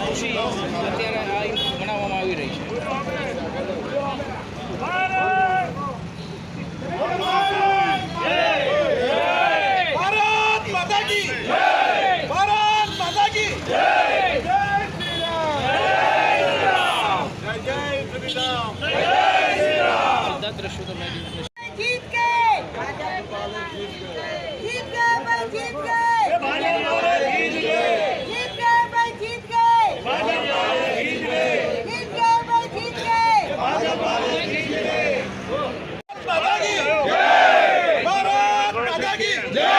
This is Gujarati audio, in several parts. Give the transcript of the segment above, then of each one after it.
ખુશી અત્યારે મનાવવામાં આવી રહી છે। दृश्यों तो मैं जीत गए जीत गए भाई जीत गए जीत गए भाई जीत गए जीत गए भाई जीत गए भारत माता की जय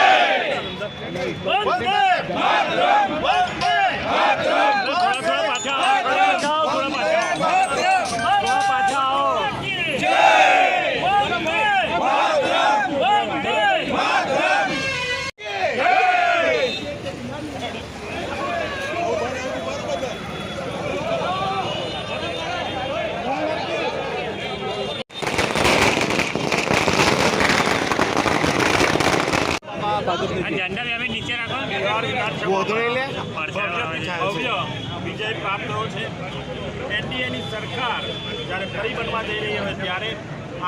वंदे मातरम वंदे मातरम झंडा भी नीचे रखो। बिहार विधानसभा भव्य विजय प्राप्त थयो छे। एनडीएनी सरकार જ્યારે ફરી બનવા જઈ રહી હોય ત્યારે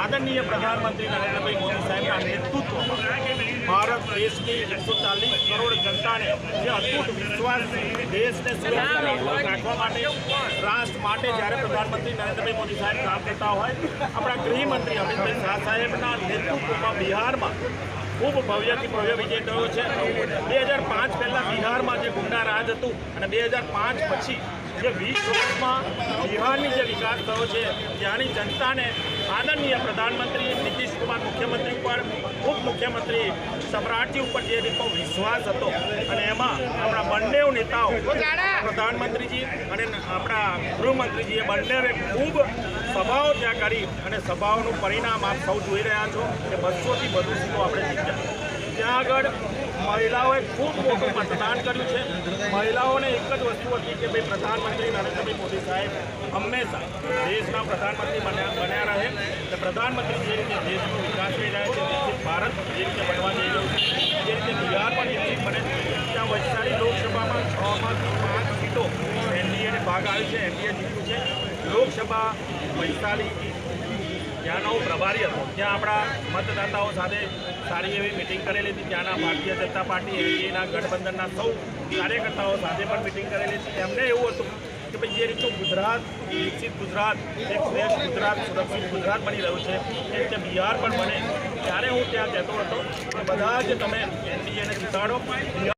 આદરણીય પ્રધાનમંત્રી નરેન્દ્રભાઈ મોદી સાહેબના નેતૃત્વમાં ભારત દેશની 140 કરોડ જનતાને જે અતૂટ વિશ્વાસ દેશને સુરક્ષિત રાખવા માટે રાષ્ટ્ર માટે જ્યારે પ્રધાનમંત્રી નરેન્દ્રભાઈ મોદી સાહેબ કામ કરતા હોય આપણા ગૃહમંત્રી અમિતભાઈ શાહ સાહેબના નેતૃત્વમાં બિહારમાં ખૂબ ભવ્યથી ભવ્ય વિજય થયો છે। 2005 પહેલાં બિહારમાં જે ગુંડા રાજ હતું અને 2005 પછી જે 20 વર્ષમાં બિહારની જે વિકાસ થયો છે ત્યાંની જનતાને આદરણીય પ્રધાનમંત્રી નીતિશ કુમાર મુખ્યમંત્રી ઉપર ઉપમુખ્યમંત્રી સમ્રાટજી ઉપર જે રીતનો વિશ્વાસ હતો અને એમાં આપણા બંને નેતાઓ પ્રધાનમંત્રીજી અને આપણા ગૃહમંત્રીજીએ બંનેએ ખૂબ સભાઓ ત્યાં કરી અને સભાઓનું પરિણામ આપ સૌ જોઈ રહ્યા છો કે 200થી વધુ સીટો આપણે જીત્યા। ત્યાં આગળ મહિલાઓએ ખૂબ મોટું મતદાન કર્યું છે। મહિલાઓને એક જ વસ્તુ હતી કે ભાઈ પ્રધાનમંત્રી નરેન્દ્રભાઈ મોદી સાહેબ હંમેશા દેશના પ્રધાનમંત્રી બન્યા રહે અને પ્રધાનમંત્રી જે રીતે દેશનો વિકાસ કરી રહ્યા છે તેથી ભારત જે રીતે બનવા જઈ રહ્યું છે જે રીતે બિહાર પણ નિશ્ચિત બને ત્યાં વૈશાલી લોકસભામાં 6માંથી 5 સીટો એનડીએને ભાગ આવી છે। એનડીએ જીત્યું છે। લોકસભા વૈશાલી ત્યાંનો પ્રભારી હતો ત્યાં આપણા મતદાતાઓ સાથે સારી એવી મિટિંગ કરેલી હતી। ત્યાંના ભારતીય જનતા પાર્ટી એનડીએના ગઠબંધનના સૌ કાર્યકર્તાઓ સાથે પણ મિટિંગ કરેલી હતી। એમને એવું હતું કે ભાઈ જે રીતનું ગુજરાત વિકસિત ગુજરાત એક શ્રેષ્ઠ ગુજરાત સુરક્ષિત ગુજરાત બની રહ્યું છે એ રીતે બિહાર પણ બને ત્યારે હું ત્યાં કહેતો હતો કે બધા જ તમે એનડીએને જીતાડો।